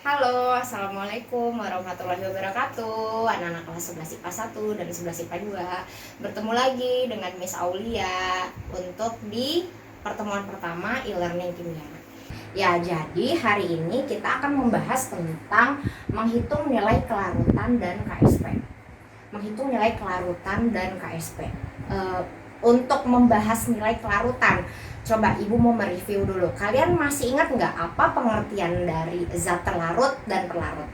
Halo, Assalamualaikum warahmatullahi wabarakatuh. Anak-anak kelas 11 IPA 1 dan 11 IPA 2. Bertemu lagi dengan Miss Aulia untuk di pertemuan pertama e-learning kimia. Ya, jadi hari ini kita akan membahas tentang menghitung nilai kelarutan dan KSP. Menghitung nilai kelarutan dan KSP. Untuk membahas nilai kelarutan, coba ibu mau mereview dulu. Kalian masih ingat nggak apa pengertian dari zat terlarut dan pelarut?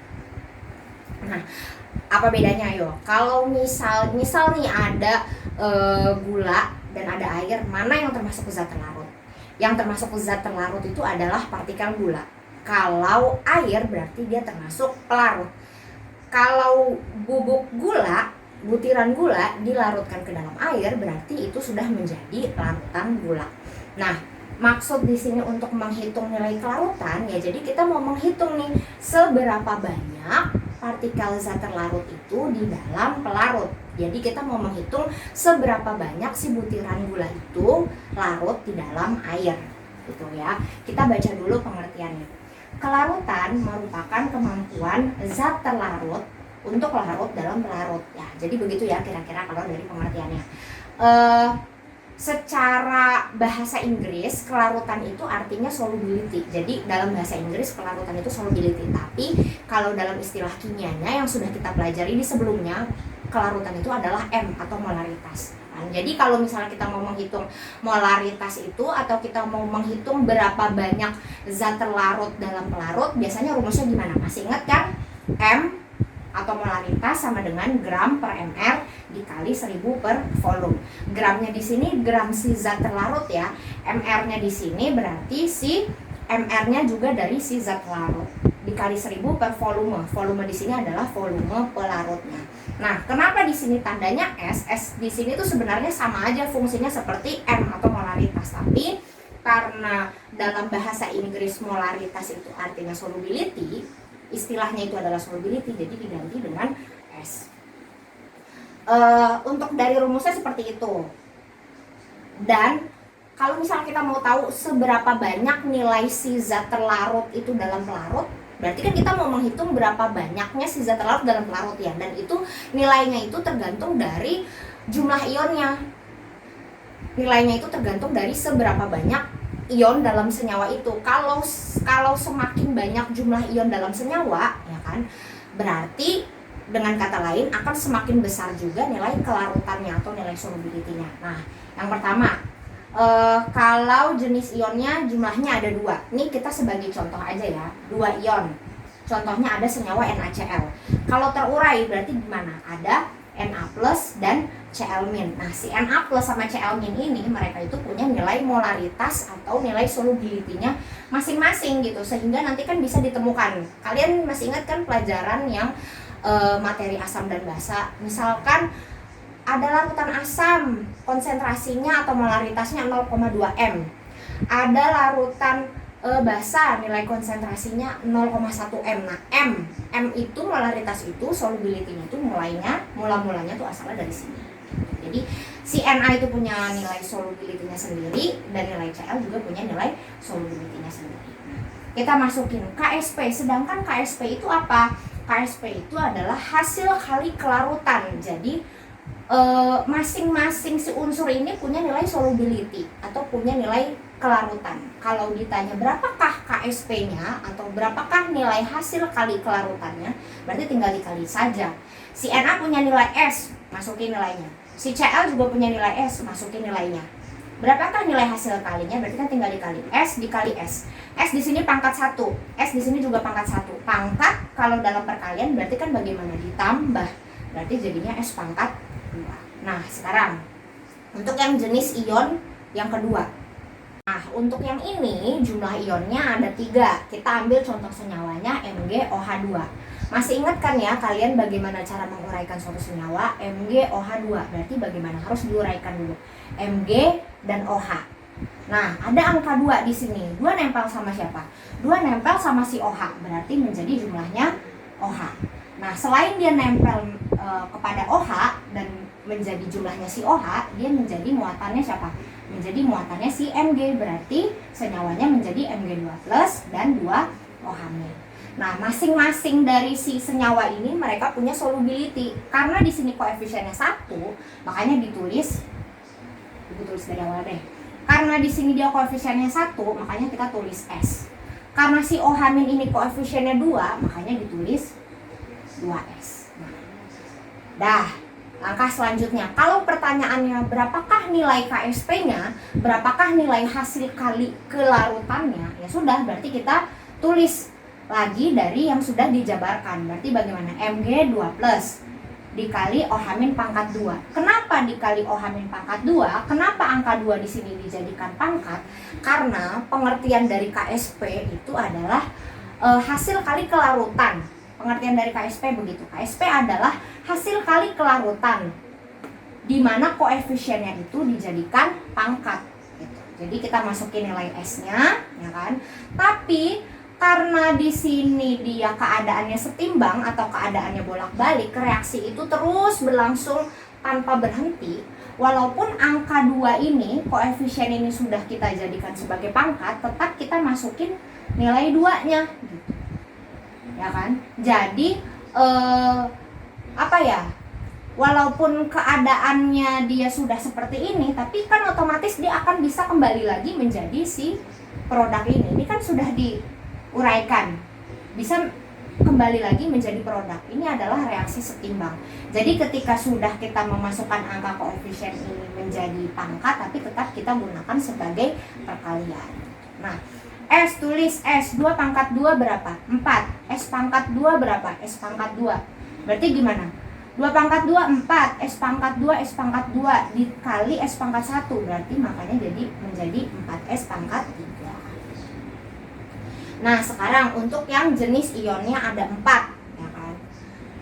Nah, apa bedanya yo? Kalau misal nih ada gula dan ada air, mana yang termasuk zat terlarut? Yang termasuk zat terlarut itu adalah partikel gula. Kalau air berarti dia termasuk pelarut. Kalau bubuk gula, butiran gula dilarutkan ke dalam air, berarti itu sudah menjadi larutan gula. Nah, maksud di sini untuk menghitung nilai kelarutan ya, jadi kita mau menghitung nih seberapa banyak partikel zat terlarut itu di dalam pelarut. Jadi kita mau menghitung seberapa banyak si butiran gula itu larut di dalam air, gitu ya. Kita baca dulu pengertiannya. Kelarutan merupakan kemampuan zat terlarut untuk larut dalam pelarut. Ya, jadi begitu ya kira-kira kalau dari pengertiannya. Secara bahasa Inggris, kelarutan itu artinya solubility. Jadi dalam bahasa Inggris kelarutan itu solubility. Tapi kalau dalam istilah kimianya yang sudah kita pelajari di sebelumnya, kelarutan itu adalah M atau molaritas. Jadi kalau misalnya kita mau menghitung molaritas itu atau kita mau menghitung berapa banyak zat terlarut dalam pelarut, biasanya rumusnya gimana? Masih ingat kan? M atau molaritas sama dengan gram per ml dikali 1000 per volume. Gramnya di sini gram si zat terlarut ya. ml-nya di sini berarti si ml-nya juga dari si zat terlarut dikali 1000 per volume. Volume di sini adalah volume pelarutnya. Nah, kenapa di sini tandanya S? S di sini tuh sebenarnya sama aja fungsinya seperti M atau molaritas, tapi karena dalam bahasa Inggris molaritas itu artinya solubility, istilahnya itu adalah solubility, jadi diganti dengan S. Untuk dari rumusnya seperti itu. Dan kalau misalnya kita mau tahu seberapa banyak nilai si zat terlarut itu dalam pelarut, berarti kan kita mau menghitung berapa banyaknya si zat terlarut dalam pelarut ya. Dan itu nilainya itu tergantung dari jumlah ionnya. Nilainya itu tergantung dari seberapa banyak ion dalam senyawa itu. Kalau semakin banyak jumlah ion dalam senyawa, ya kan, berarti dengan kata lain akan semakin besar juga nilai kelarutannya atau nilai solubility-nya. Nah, yang pertama, kalau jenis ionnya jumlahnya ada 2. Ini kita sebagai contoh aja ya, 2 ion. Contohnya ada senyawa NaCl. Kalau terurai berarti gimana? Ada Na+ dan Cl-. Nah, si Na+ sama Cl- ini mereka itu punya nilai molaritas atau nilai solubility-nya masing-masing gitu, sehingga nanti kan bisa ditemukan. Kalian masih ingat kan pelajaran yang materi asam dan basa? Misalkan ada larutan asam, konsentrasinya atau molaritasnya 0,2 m. Ada larutan basa, nilai konsentrasinya 0,1 m. Nah, M itu molaritas itu, solubility-nya itu mula-mulanya tuh asalnya dari sini. Jadi si Na itu punya nilai solubility-nya sendiri dan nilai Cl juga punya nilai solubility-nya sendiri. Nah, kita masukin KSP, sedangkan KSP itu apa? KSP itu adalah hasil kali kelarutan. Jadi masing-masing si unsur ini punya nilai solubility atau punya nilai kelarutan. Kalau ditanya berapakah KSP-nya atau berapakah nilai hasil kali kelarutannya, berarti tinggal dikali saja. Si Na punya nilai S, masukin nilainya. Si Cl juga punya nilai S, masukin nilainya. Berapakah nilai hasil kalinya? Berarti kan tinggal dikali S dikali S. S di sini pangkat 1, S di sini juga pangkat 1. Pangkat kalau dalam perkalian berarti kan bagaimana? Ditambah. Berarti jadinya S pangkat 2. Nah, sekarang untuk yang jenis ion yang kedua. Nah, untuk yang ini jumlah ionnya ada 3. Kita ambil contoh senyawanya MgOH2. Masih ingat kan ya kalian bagaimana cara menguraikan suatu senyawa? MgOH2. Berarti bagaimana? Harus diuraikan dulu. Mg dan OH. Nah, ada angka 2 di sini. 2 nempel sama siapa? 2 nempel sama si OH. Berarti menjadi jumlahnya OH. Nah, selain dia nempel kepada OH dan menjadi jumlahnya si OH, dia menjadi muatannya siapa? Menjadi muatannya si Mg. Berarti senyawanya menjadi Mg2+ dan 2 OH-. Nah, masing-masing dari si senyawa ini mereka punya solubility. Karena di sini koefisiennya 1, makanya ditulis, ibu tulis dari awal deh. Karena di sini dia koefisiennya 1, makanya kita tulis S. Karena si OH- ini koefisiennya 2, makanya ditulis 2S. Dah, langkah selanjutnya, kalau pertanyaannya berapakah nilai KSP-nya, berapakah nilai hasil kali kelarutannya, ya sudah, berarti kita tulis lagi dari yang sudah dijabarkan. Berarti bagaimana? Mg 2+ dikali OH- pangkat 2. Kenapa dikali OH- pangkat 2? Kenapa angka 2 di sini dijadikan pangkat? Karena pengertian dari KSP itu adalah hasil kali kelarutan. Pengertian dari KSP begitu. KSP adalah hasil kali kelarutan, di mana koefisiennya itu dijadikan pangkat gitu. Jadi kita masukin nilai S-nya, ya kan? Tapi karena di sini dia keadaannya setimbang atau keadaannya bolak-balik, reaksi itu terus berlangsung tanpa berhenti. Walaupun angka 2 ini, koefisien ini sudah kita jadikan sebagai pangkat, tetap kita masukin nilai 2-nya gitu. Ya kan? Jadi apa ya? Walaupun keadaannya dia sudah seperti ini, tapi kan otomatis dia akan bisa kembali lagi menjadi si produk ini. Ini kan sudah diuraikan, bisa kembali lagi menjadi produk. Ini adalah reaksi setimbang. Jadi ketika sudah kita memasukkan angka koefisien ini menjadi pangkat, tapi tetap kita gunakan sebagai perkalian. Nah, S, tulis S, 2 pangkat 2 berapa? 4. S pangkat 2 berapa? S pangkat 2. Berarti gimana? 2 pangkat 2, 4. S pangkat 2, S pangkat 2 dikali S pangkat 1. Berarti makanya jadi menjadi 4S pangkat 3. Nah, sekarang untuk yang jenis ionnya ada 4, ya kan?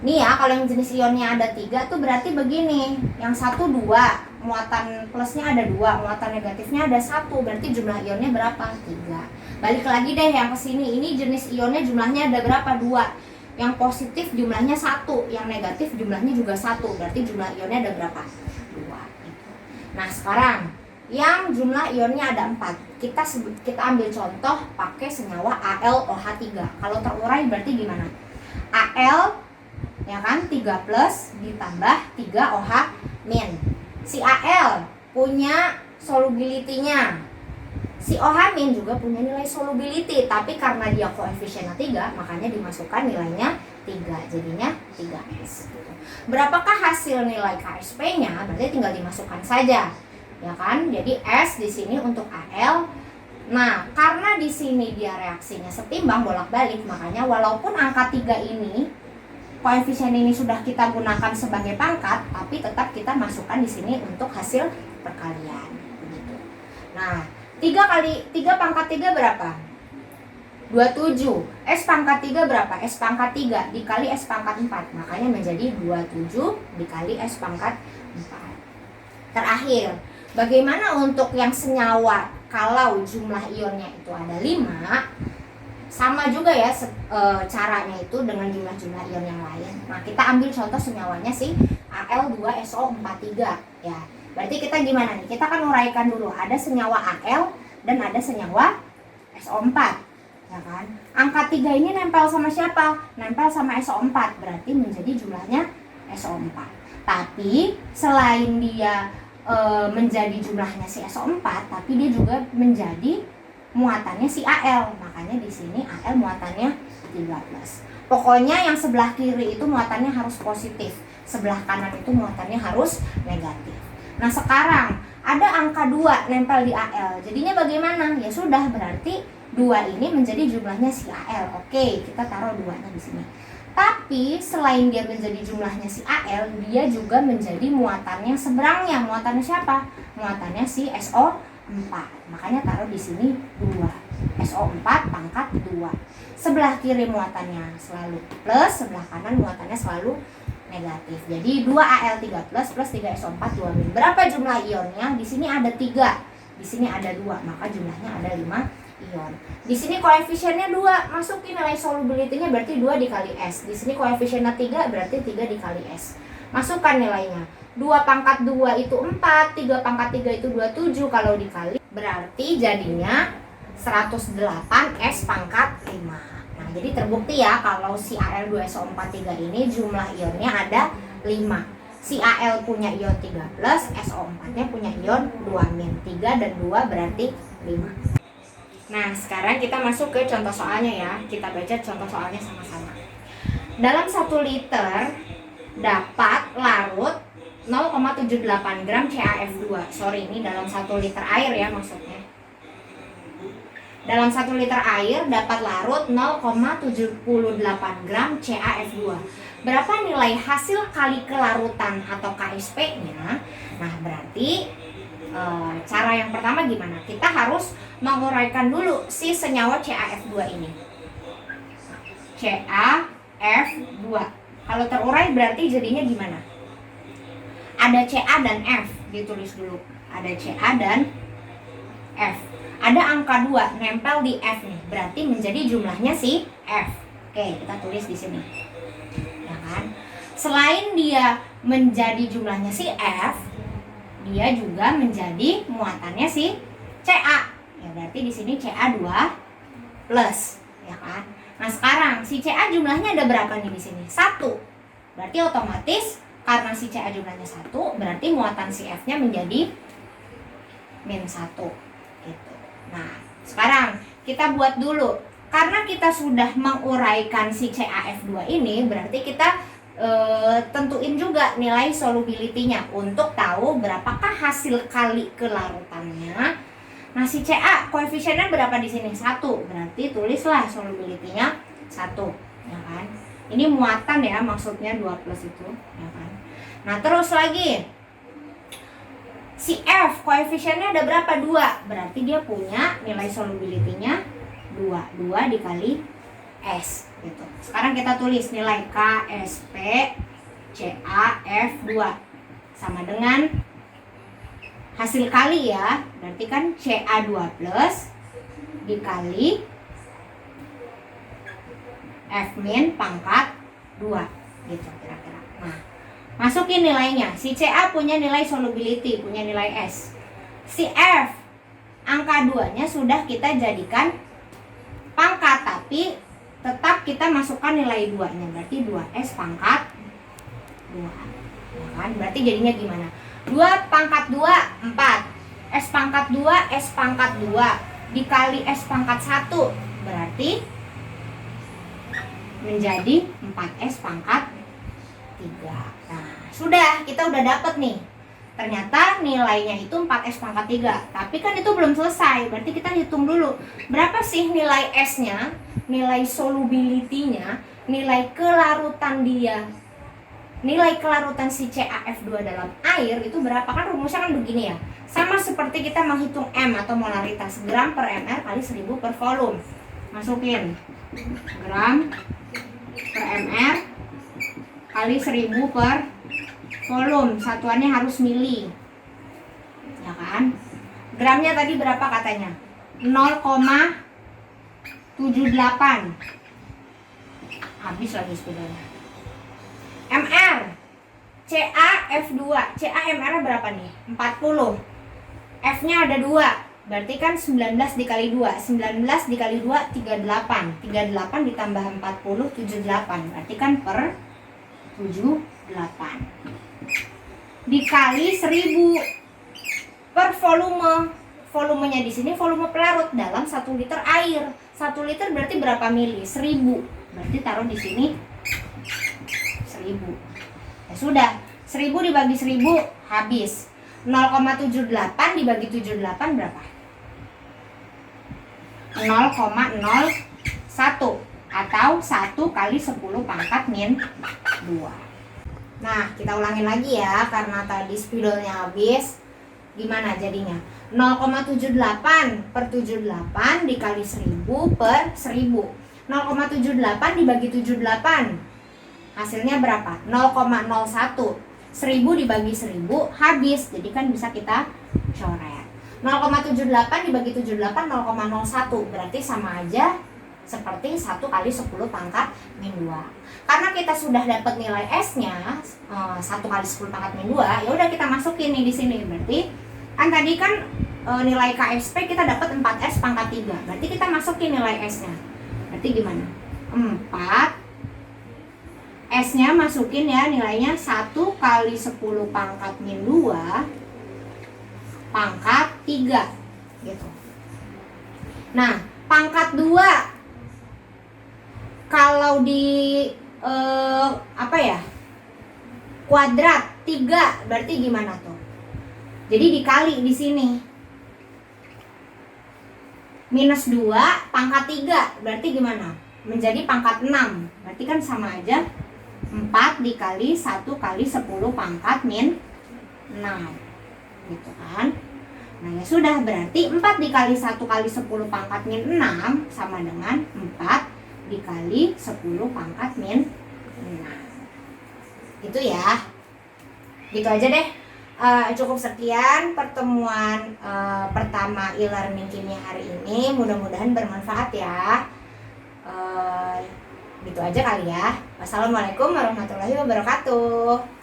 Nih ya, kalau yang jenis ionnya ada 3 tuh berarti begini. Yang 1 2, muatan plusnya ada 2, muatan negatifnya ada 1. Berarti jumlah ionnya berapa? 3. Balik lagi deh yang ke sini. Ini jenis ionnya jumlahnya ada berapa? 2. Yang positif jumlahnya 1, yang negatif jumlahnya juga 1. Berarti jumlah ionnya ada berapa? 2. Nah, sekarang yang jumlah ionnya ada 4. Kita ambil contoh pakai senyawa AlOH3. Kalau terurai berarti gimana? Al, ya kan, 3+ ditambah 3OH-. Si Al punya solubility-nya. Si OH- juga punya nilai solubility, tapi karena dia koefisiennya 3, makanya dimasukkan nilainya 3, jadinya 3S gitu. Berapakah hasil nilai KSP-nya? Berarti tinggal dimasukkan saja, ya kan? Jadi S di sini untuk Al. Nah, karena di sini dia reaksinya setimbang bolak-balik, makanya walaupun angka 3 ini koefisien ini sudah kita gunakan sebagai pangkat, tapi tetap kita masukkan di sini untuk hasil perkalian begitu. Nah, 3 pangkat 3 berapa? 27. S pangkat 3 berapa? S pangkat 3 dikali S pangkat 4. Makanya menjadi 27 dikali S pangkat 4. Terakhir, bagaimana untuk yang senyawa kalau jumlah ionnya itu ada 5? Sama juga ya caranya itu dengan jumlah-jumlah ion yang lain. Nah, kita ambil contoh senyawanya si Al2SO43 ya. Berarti kita gimana nih? Kita kan uraikan dulu. Ada senyawa Al dan ada senyawa SO4, ya kan? Angka 3 ini nempel sama siapa? Nempel sama SO4. Berarti menjadi jumlahnya SO4. Tapi selain dia menjadi jumlahnya si SO4, tapi dia juga menjadi muatannya si Al. Makanya di sini Al muatannya 13. Pokoknya yang sebelah kiri itu muatannya harus positif, sebelah kanan itu muatannya harus negatif. Nah, sekarang ada angka 2 nempel di Al. Jadinya bagaimana? Ya sudah, berarti 2 ini menjadi jumlahnya si Al. Oke, kita taruh 2-nya di sini. Tapi selain dia menjadi jumlahnya si Al, dia juga menjadi muatannya seberangnya. Muatannya siapa? Muatannya si SO4. Makanya taruh di sini 2. SO4 pangkat 2. Sebelah kiri muatannya selalu plus, sebelah kanan muatannya selalu negatif. Jadi 2Al3+ plus 3SO4 2-. Berapa jumlah ionnya? Di sini ada 3, di sini ada 2, maka jumlahnya ada 5 ion. Di sini koefisiennya 2, masukin nilai solubility-nya berarti 2 dikali S. Di sini koefisiennya 3 berarti 3 dikali S. Masukkan nilainya. 2 pangkat 2 itu 4, 3 pangkat 3 itu 27, kalau dikali berarti jadinya 108 S pangkat 5. Nah, jadi terbukti ya kalau si Al2SO43 ini jumlah ionnya ada 5. Si Al punya ion 3+, SO4-nya punya ion 2-. 3 dan 2 berarti 5. Nah, sekarang kita masuk ke contoh soalnya ya. Kita baca contoh soalnya sama-sama. Dalam 1 liter dapat larut 0,78 gram CaF2. Sorry, ini dalam 1 liter air ya maksudnya. Dalam 1 liter air dapat larut 0,78 gram CaF2. Berapa nilai hasil kali kelarutan atau KSP-nya? Nah, berarti cara yang pertama gimana? Kita harus menguraikan dulu si senyawa CaF2 ini. CaF2. Kalau terurai berarti jadinya gimana? Ada Ca dan F, ditulis dulu. Ada Ca dan F. Ada angka 2 nempel di F nih, berarti menjadi jumlahnya si F. Oke, kita tulis di sini. Ya kan? Selain dia menjadi jumlahnya si F, dia juga menjadi muatannya si Ca. Ya, berarti di sini Ca2+, ya kan? Nah, sekarang si Ca jumlahnya ada berapa nih di sini? 1. Berarti otomatis karena si Ca jumlahnya 1, berarti muatan si F-nya menjadi -1. Gitu. Nah, sekarang kita buat dulu. Karena kita sudah menguraikan si CaF2 ini, berarti kita tentuin juga nilai solubility-nya untuk tahu berapakah hasil kali kelarutannya. Nah, si Ca koefisiennya berapa di sini? 1. Berarti tulislah solubility-nya 1, ya kan? Ini muatan ya, maksudnya 2+ itu, ya kan? Nah, terus lagi si F koefisiennya ada berapa? 2. Berarti dia punya nilai solubility-nya 2. 2 dikali S gitu. Sekarang kita tulis nilai KSP CaF2 sama dengan hasil kali ya. Berarti kan Ca2+ dikali F- pangkat 2 gitu kira-kira. Nah, masukin nilainya. Si Ca punya nilai solubility, punya nilai S. Si F angka 2-nya sudah kita jadikan pangkat, tapi tetap kita masukkan nilai 2-nya. Berarti 2S pangkat 2. Ya kan? Berarti jadinya gimana? 2 pangkat 2, 4. S pangkat 2, S pangkat 2 dikali S pangkat 1. Berarti menjadi 4S pangkat 3. Nah, sudah, kita udah dapet nih. Ternyata nilainya itu 4S pangkat 3. Tapi kan itu belum selesai. Berarti kita hitung dulu. Berapa sih nilai S-nya? Nilai solubility-nya? Nilai kelarutan dia? Nilai kelarutan si CaF2 dalam air itu berapa? Kan rumusnya kan begini ya. Sama seperti kita menghitung M atau molaritas. Gram per ml kali 1000 per volume. Masukin. Gram per ml kali 1000 per volume. Satuannya harus mili, ya kan? Gramnya tadi berapa katanya? 0,78. Habis lagi spidolnya. mR CaF2. CaMR berapa nih? 40. F-nya ada 2. Berarti kan 19 dikali 2. 19 dikali 2 38. 38 ditambah 40 78. Berarti kan per 78 dikali 1000 per volume. Volumenya di sini volume pelarut dalam 1 liter air. 1 liter berarti berapa mili? 1000. Berarti taruh di sini 1000. Ya sudah, 1000 dibagi 1000 habis. 0,78 dibagi 78 berapa? 0,01 atau 1 kali 10 pangkat -2. Nah, kita ulangin lagi ya, karena tadi spidolnya habis. Gimana jadinya? 0,78 per 78 dikali 1000 per 1000. 0,78 dibagi 78. Hasilnya berapa? 0,01. 1000 dibagi 1000 habis. Jadi kan bisa kita coret. 0,78 dibagi 78 0,01. Berarti sama aja seperti 1 kali 10 pangkat -2. Karena kita sudah dapat nilai S-nya 1 kali 10 pangkat -2, ya udah kita masukin nih di sini. Berarti kan tadi kan nilai KSP kita dapat 4S pangkat 3. Berarti kita masukin nilai S-nya. Berarti gimana? 4. S-nya masukin ya, nilainya 1 kali 10 pangkat min 2 pangkat 3 gitu. Nah, pangkat 2 kalau di kuadrat 3 berarti gimana tuh? Jadi dikali di sini. Minus 2 pangkat 3 berarti gimana? Menjadi pangkat 6. Berarti kan sama aja 4 dikali 1 kali 10 pangkat min 6 gitu kan. Nah ya sudah, berarti 4 dikali 1 kali 10 pangkat min 6 sama dengan 4 dikali 10 pangkat min 6. Itu ya. Gitu aja deh. Cukup sekian pertemuan pertama e-learning kimia hari ini. Mudah-mudahan bermanfaat ya. Gitu aja kali ya. Wassalamualaikum warahmatullahi wabarakatuh.